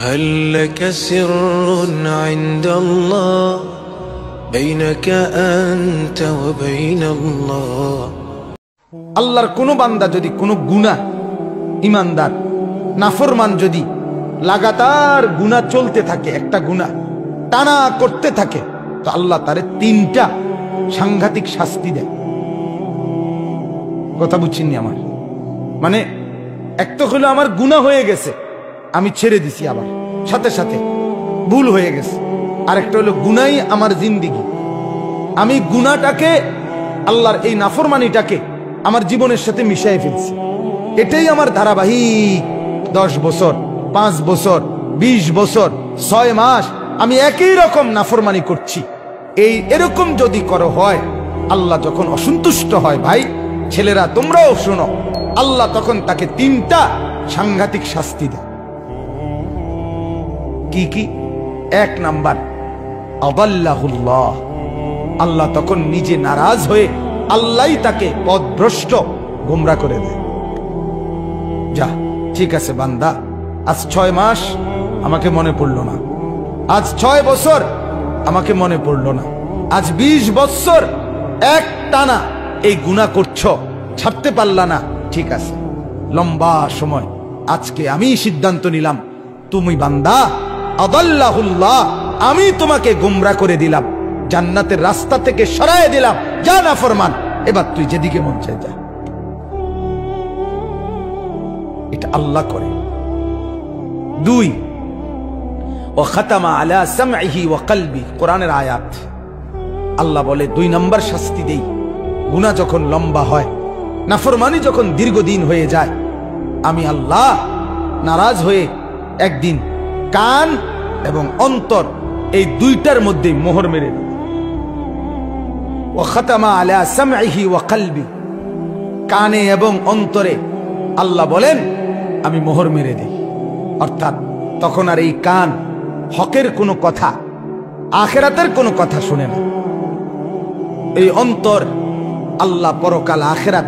هل لك سر عند الله بينك أنت وبين الله আল্লাহর কোন বান্দা যদি কোনো গুনাহ ইমানদার নাফরমান যদি লাগাতার গুনাহ চলতে থাকে, একটা গুনাহ টানা করতে থাকে, তো আল্লাহ তারে তিনটা সাংঘাতিক শাস্তি দেয়। কথা বুঝছেননি আমার? মানে এক তো হলো আমার গুনাহ হয়ে গেছে, আমি ছেড়ে দিছি, আবার সাথে সাথে ভুল হয়ে গেছে। আরেকটা হলো গুনাহই আমার জিন্দেগি, আমি গুনাহটাকে আল্লাহর এই নাফরমানিটাকে আমার জীবনের সাথে মিশিয়ে ফেলছি। এটাই আমার ধারাবাহিক 10 বছর, 5 বছর, 20 বছর, 6 মাস আমি একই রকম নাফরমানি করছি। এরকম যদি করো হয়, আল্লাহ যখন অসন্তুষ্ট হয়, ভাই ছেলেরা তোমরাও শোনো, আল্লাহ তখন তাকে তিনটা সাংঘাতিক শাস্তি দেয়। কি কি? 1 নাম্বার, আদাল্লাহুল্লাহ, আল্লাহ তখন নিজে নারাজ হয়ে আল্লাহই তাকে পথভ্রষ্ট গোমরা করে দেয়। যা, ঠিক আছে বান্দা, আজ 6 মাস আমাকে মনে পড়লো না, আজ 6 বছর আমাকে মনে পড়লো না, আজ 20 বছর এক টানা এই গুনাহ করছো, ছাড়তে পারলা না, ঠিক আছে, লম্বা সময় আজকে আমি সিদ্ধান্ত নিলাম, তুমি বান্দা আদাল্লাহুল্লাহ, আমি তোমাকে গোমরা করে দিলাম, জান্নাতের রাস্তা থেকে সরায় দিলাম, যা নাফরমান, এবার তুই যেদিকে মন চায় যা। এটা আল্লাহ করে। 2, ওয়া খাতামা আলা সামঈহি ওয়া কলবি, কোরআনের আয়াত। আল্লাহ বলে 2 নম্বর শাস্তি দেই, গুনাহ যখন লম্বা হয়, নাফরমানি যখন দীর্ঘদিন হয়ে যায়, আমি আল্লাহ নারাজ হয়ে একদিন কান এবং অন্তর এই দুইটার মধ্যে মোহর মেরে দিই। ওয়া খাতামা আলা সামঈহি ওয়া কলবি, কানে এবং অন্তরে আল্লাহ বলেন আমি মোহর মেরে দিই। অর্থাৎ তখন আর এই কান হকের কোনো কথা, আখিরাতের কোনো কথা শুনে না। এই অন্তর আল্লাহ পরকাল আখিরাত,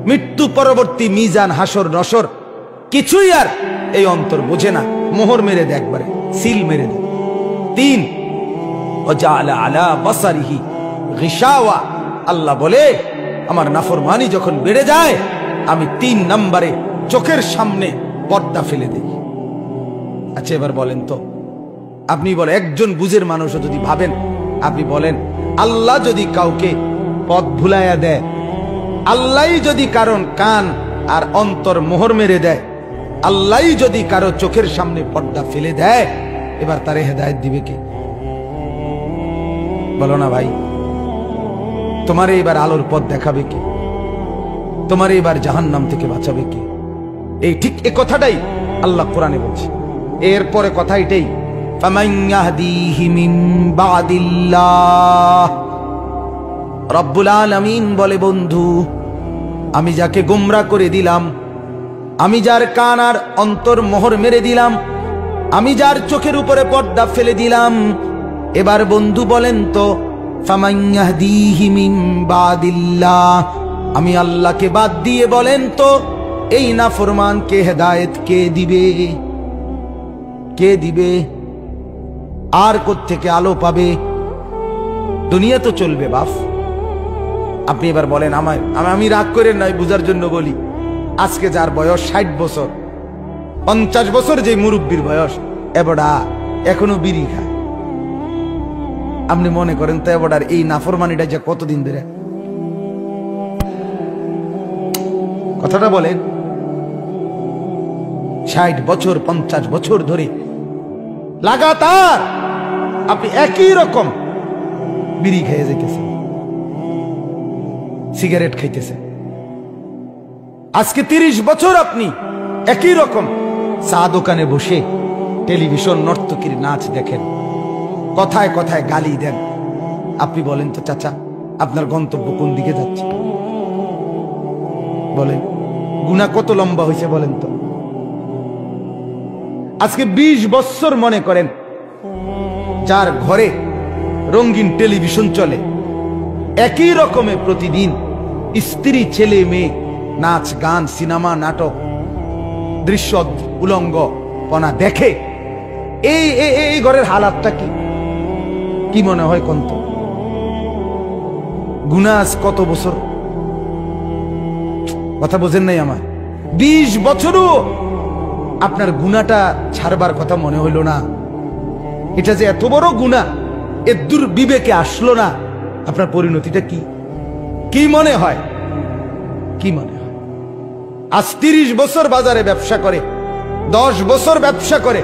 মৃত্যু পরবর্তী মিজান, হাসর নসর কিছুই আর এই অন্তর বোঝে না, মোহর মেরে দেয়, একবারে সিল মেরে দেয়। 3, ওয়াজআলা আলা বাসারিহি গিশাওয়া, আল্লাহ বলে আমার নাফরমানি যখন বেড়ে যায়, আমি 3 নম্বরে চোখের সামনে পর্দা ফেলে দেই। আচ্ছা এবার বলেন তো, আপনি বলেন, একজন বুঝের মানুষও যদি ভাবেন, আপনি বলেন আল্লাহ যদি কাউকে পথ ভুলাইয়া দেয়, আল্লাহই যদি কারণ কান আর অন্তর মোহর মেরে দেয়, আল্লাহই যদি কারো চোখের সামনে পর্দা ফেলে দেয়, এবার তারে হেদায়েত দিবে কে? বলো না ভাই, তোমার এবার আলোর পথ দেখাবে কে? তোমার এবার জাহান্নাম থেকে বাঁচাবে কে? এই ঠিক এই কথাটাই আল্লাহ কোরআনে বলছে। এরপরে কথা এটাই, ফামান ইয়াহদিহি মিন বাদিল্লাহ, রব্বুল আলামিন বলে, বন্ধু আমি যাকে গোমরা করে দিলাম, আমি যার কান আর অন্তর মোহর মেরে দিলাম, আমি যার চোখের উপরে পর্দা ফেলে দিলাম, এবার বন্ধু বলেন তো, ফামান ইয়াহদিহি মিন বাদিল্লাহ, আমি আল্লাহকে বাদ দিয়ে বলেন তো এই নাফরমানকে হেদায়েত কে দিবে? কে দিবে? আর কোত্থেকে আলো পাবে? দুনিয়া তো চলবে বাপ। আপনি এবার বলেন, আমি রাগ করে নাই, বুঝার জন্য বলি, আজকে যার বয়স 60 বছর, 50 বছর যে মুরব্বীর বয়স, এবড়া এখনো বিড়ি খায়, আপনি মনে করেন তো এবড়ার এই নাফরমানিটা যে কতদিন ধরে? কথাটা বলেন, 60 বছর 50 বছর ধরে লাগাতার আপনি একই রকম বিড়ি খেয়ে যেতেছেন, সিগারেট খাইতেছেন। আজকে 30 বছর আপনি একই রকম চা দোকানে বসে টেলিভিশন নর্তকীর নাচ দেখেন, কথায় কথায় গালি দেন। আপনি বলেন তো চাচা, আপনার গন্তব্য কোন দিকে যাচ্ছে? বলেন, গুনাহ কত লম্বা হয়েছে বলেন তো? আজকে 20 বছর মনে করেন যার ঘরে রঙিন টেলিভিশন চলে, একই রকমে প্রতিদিন স্ত্রী ছেলে মেয়ে নাচ গান সিনেমা নাটক দৃশ্য উলঙ্গ পনা দেখে এই ঘরের হালাতটা কি কি মনে হয় কোন তো গুনাহ আজ কত বছর কথা বোঝেন নাই আমার 20 বছরও আপনার গুনাহটা ছাড়বার কথা মনে হইল না এটা যে এত বড় গুনাহ এর দূর বিবেকে আসলো না আপনার পরিণতিটা কি কি মনে হয় কি মনে হয় আজ 30 বছর বাজারে ব্যবসা করে 10 বছর ব্যবসা করে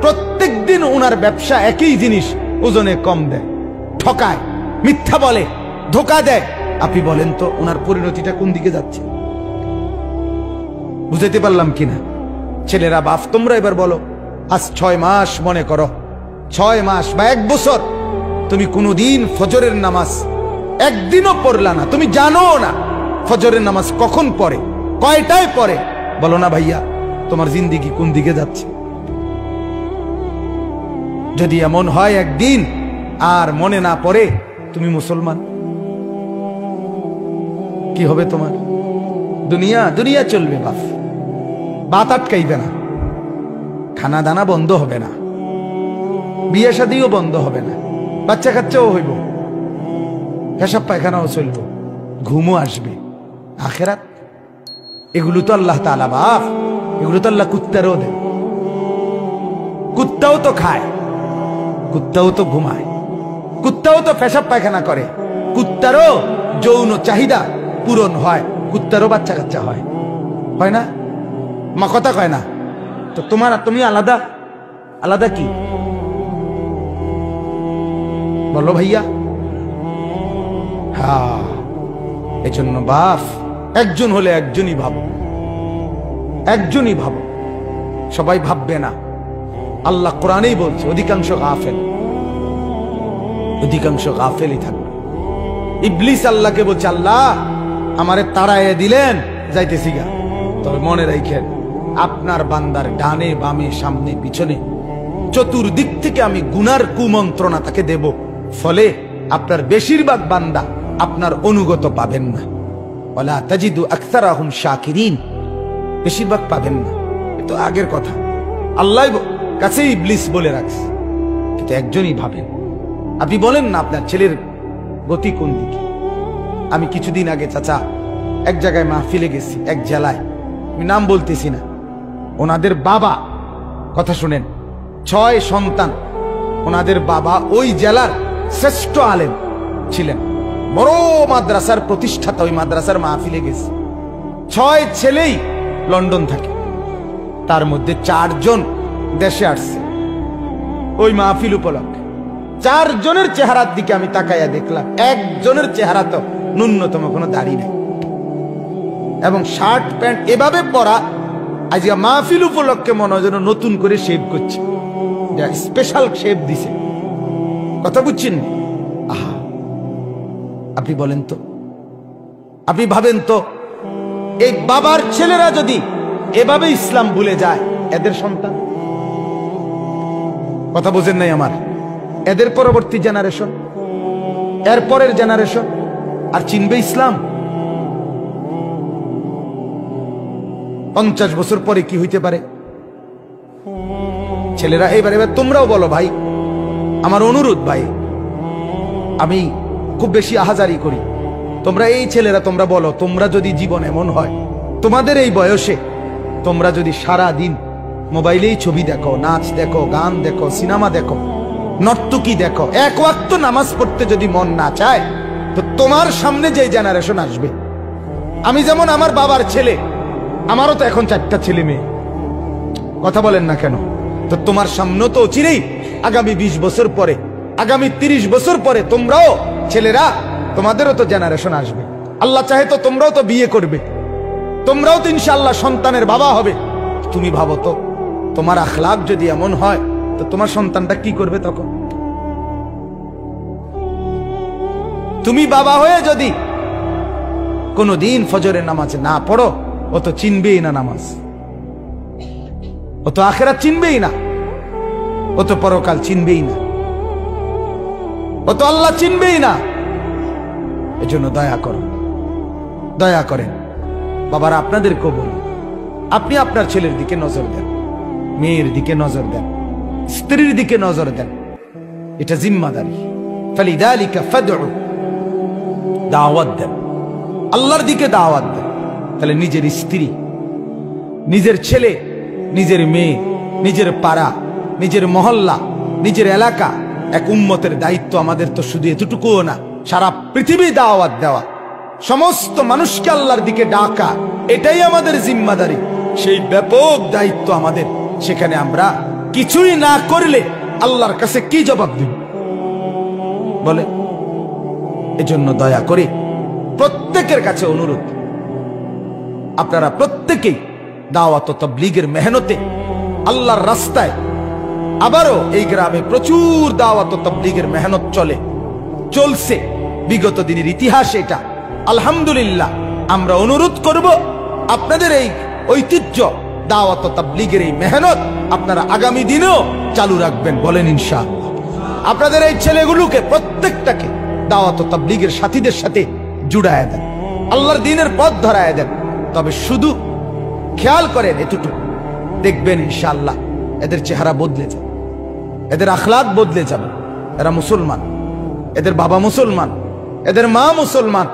প্রত্যেক দিন ওনার ব্যবসা একই জিনিস ওজনে কম দেয় ঠকায় মিথ্যা বলে ধোঁকা দেয় আপনি বলেন তো ওনার পরিণতিটা কোন দিকে যাচ্ছে বুঝাইতে পারলাম কিনা ছেলেরা বাপ তোমরা এবার বলো আজ 6 মাস মনে করো 6 মাস বা 1 বছর তুমি কোনোদিন ফজরের নামাজ একদিনও পড়লা না তুমি জানো না ফজরের নামাজ কখন পড়ে কয়টায় পড়ে বলো না ভাইয়া তোমার জিন্দেগি কোন দিকে যাচ্ছে যদি এমন হয় একদিন আর মনে না পড়ে তুমি মুসলমান কি হবে তোমার দুনিয়া দুনিয়া চলবে বাপ বাত আটকাইবে না খানা দানা বন্ধ হবে না বিয়ে শাদিও বন্ধ হবে না বাচ্চা কাচ্চাও হইব পেশাব পায়খানাও চলবে ঘুমও আসবে আখেরাত এগুলো তো আল্লাহ তাআলা বাপ এগুলো তো আল্লাহ কুত্তারও দেন কুত্তাও তো খায় কুত্তাও তো ঘুমায় কুত্তাও তো পেশাব পায়খানা করে কুত্তারও যৌন চাহিদা পূরণ হয় কুত্তারও বাচ্চা কাচ্চা হয় হয় না মা কথা কয় না তো তোমার তুমি আলাদা আলাদা কি বলো ভাইয়া হ্যাঁ এজন্য বাপ একজন হলে একজনই ভাবো একজনই ভাবো সবাই ভাববে না আল্লাহ কোরআনেই বলছে অধিকাংশ গাফেলই থাকবে ইবলিস আল্লাহকে বলছে আল্লাহ আমারে তাড়াইয়ে দিলেন যাইতেছি গা তবে মনে রাখেন আপনার বান্দার ডানে বামে সামনে পিছনে চতুর্দিক থেকে আমি গুনার কুমন্ত্রণা তাকে দেব ফলে আপনার বেশিরভাগ বান্দা আপনার অনুগত পাবেন না ওয়ালা তাজিদু আকসারাহুম শাকিরিন বেশিরভাগ পাবেন না এটা তো আগের কথা আল্লাহ কাছে ইবলিস বলে রাখছে কিন্তু একজনই ভাবেন আপনি বলেন না আপনার ছেলের গতি কোন দিকে আমি কিছুদিন আগে চাচা এক জায়গায় মাহফিলে গেছি এক জেলায় আমি নাম বলতেছি না ওনাদের বাবা কথা শুনেন 6 সন্তান ওনাদের বাবা ওই জেলার শ্রেষ্ঠ আলেম ছিলেন বড় মাদ্রাসার প্রতিষ্ঠাতা ওই মাদ্রাসার মাহফিলে গেছে 6 ছেলেই লন্ডন থাকে তার মধ্যে 4 জন দেশে আসছে ওই মাহফিল উপলক্ষে 4 জনের চেহারার দিকে আমি তাকাইয়া দেখলাম একজনের চেহারা তো ন্যূনতম কোনো দাড়ি নেই এবং শার্ট প্যান্ট এভাবে পরা আজকে মাহফিল উপলক্ষে মনে হয় যেন নতুন করে শেভ করছে স্পেশাল শেভ দিছে কথা বুঝছেন আহা আপনি বলেন তো আপনি ভাবেন তো এই বাবার ছেলেরা যদি এভাবে ইসলাম ভুলে যায় এদের সন্তান কথা বোঝেন নাই আমার এদের পরবর্তী জেনারেশন এর পরের জেনারেশন আর চিনবে ইসলাম 50 বছর পরে কি হইতে পারে ছেলেরা এবার তোমরাও বলো ভাই আমার অনুরোধ ভাই আমি খুব বেশি আহাজারি করি তোমরা এই ছেলেরা তোমরা বলো তোমরা যদি জীবন এমন হয় তোমাদের এই বয়সে তোমরা যদি সারা দিন মোবাইলেই ছবি দেখো নাচ দেখো গান দেখো সিনেমা দেখো নর্তকী দেখো এক ওয়াক্ত নামাজ পড়তে যদি মন না চায় তো তোমার সামনে যে জেনারেশন আসবে আমি যেমন আমার বাবার ছেলে আমারও তো এখন 4টা ছেলে মেয়ে কথা বলেন না কেন তো তোমার সামনে তো চিরেই আগামী 20 বছর পরে আগামী 30 বছর পরে তোমরাও ছেলেরা তোমাদেরও তো জেনারেশন আসবে আল্লাহ চাহে তো তোমরাও তো বিয়ে করবে তোমরাও তো ইনশাআল্লাহ সন্তানের বাবা হবে তুমি ভাবো তো তোমার আখলাক যদি এমন হয় তো তোমার সন্তানটা কি করবে তখন তুমি বাবা হয়ে যদি কোনদিন ফজরের নামাজ না পড়ো ও তো চিনবেই না নামাজ ও তো আখিরাত চিনবেই না ও তো পরকাল চিনবেই না ও তো আল্লাহ চিনবেই না এজন্য দয়া করো দয়া করেন বাবারা আপনাদেরকেও বলি আপনি আপনার ছেলের দিকে নজর দেন মেয়ের দিকে নজর দেন স্ত্রীর দিকে নজর দেন, এটা জিম্মাদারি। ফালিযালিকা ফাদউ, দাওয়াত দেন, আল্লাহর দিকে দাওয়াত দেন। তাহলে নিজের স্ত্রী, নিজের ছেলে, নিজের মেয়ে, নিজের পাড়া, নিজের মহল্লা, নিজের এলাকা, এক উম্মতের দায়িত্ব আমাদের তো শুধু এতটুকুও না, সারা পৃথিবী দাওয়াত দেওয়া, সমস্ত মানুষকে আল্লাহর দিকে ডাকা, এটাই আমাদের জিম্মাদারি। সেই ব্যাপক দায়িত্ব আমাদের, সেখানে আমরা কিছুই না করলে আল্লাহর কাছে কি জবাব দিব বলে? এজন্য দয়া করে প্রত্যেকের কাছে অনুরোধ, আপনারা প্রত্যেকেই দাওয়াত ও তাবলীগের মেহনতে আল্লাহর রাস্তায়, আবারও এই গ্রামে প্রচুর দাওয়াত ও তাবলীগের মেহনত চলছে, বিগত দিনের ইতিহাস এটা। আলহামদুলিল্লাহ, আমরা অনুরোধ করব আপনাদের এই ঐতিহ্য, দাওয়াত ও তাবলীগের এই মেহনত আপনারা আগামী দিনেও চালু রাখবেন, বলেন ইনশাআল্লাহ। আপনাদের এই ছেলেগুলোকে প্রত্যেকটাকে দাওয়াত ও তাবলীগের সাথীদের সাথে জুড়ায় দেন, আল্লাহর দ্বীনের পথ ধরায় দেন। তবে শুধু খেয়াল করেন এতটুকু, দেখবেন ইনশাআল্লাহ এদের চেহারা বদলে যাবে, এদের আখলাক বদলে যাবে। এরা মুসলমান, এদের বাবা মুসলমান, এদের মা মুসলমান।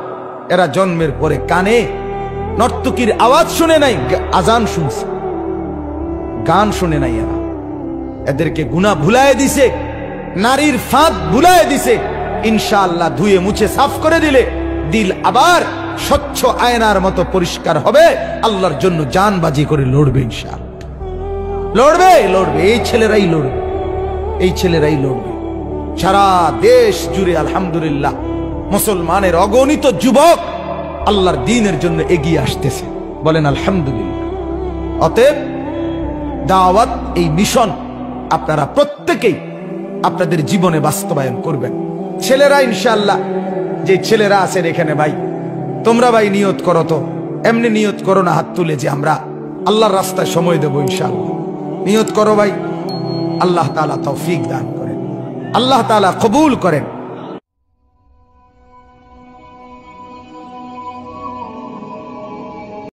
এরা জন্মের পরে কানে নর্তকীর আওয়াজ শুনে নাই, আজান শুনছে, গান শুনে নাই। এরা এদেরকে গুনাহ ভুলায় দিছে, নারীর ফাঁদ ভুলায় দিছে। ইনশাআল্লাহ ধুয়ে মুছে সাফ করে দিলে দিল আবার স্বচ্ছ আয়নার মতো পরিষ্কার হবে, আল্লাহর জন্য জানবাজি করে লড়বে ইনশাআল্লাহ। লড়বে, লড়বে, এই ছেলেরাই লড়বে, এই ছেলেরাই লড়বে। সারা দেশ জুড়ে আলহামদুলিল্লাহ মুসলমানের অগণিত যুবক আল্লাহর দ্বীনের জন্য এগিয়ে আসতেছে, বলেন আলহামদুলিল্লাহ। অতএব দাওয়াত, এই মিশন আপনারা প্রত্যেকেই আপনাদের জীবনে বাস্তবায়ন করবেন। ছেলেরা ইনশাআল্লাহ, যে ছেলেরা আছেন এখানে, ভাই তোমরা ভাই নিয়ত করো, তো এমনি নিয়ত করো না হাত তুলে যে আমরা আল্লাহর রাস্তায় সময় দেবো ইনশাআল্লাহ। নিয়ত করো ভাই, আল্লাহ তাআলা তৌফিক দান করেন, আল্লাহ তাআলা কবুল করেন।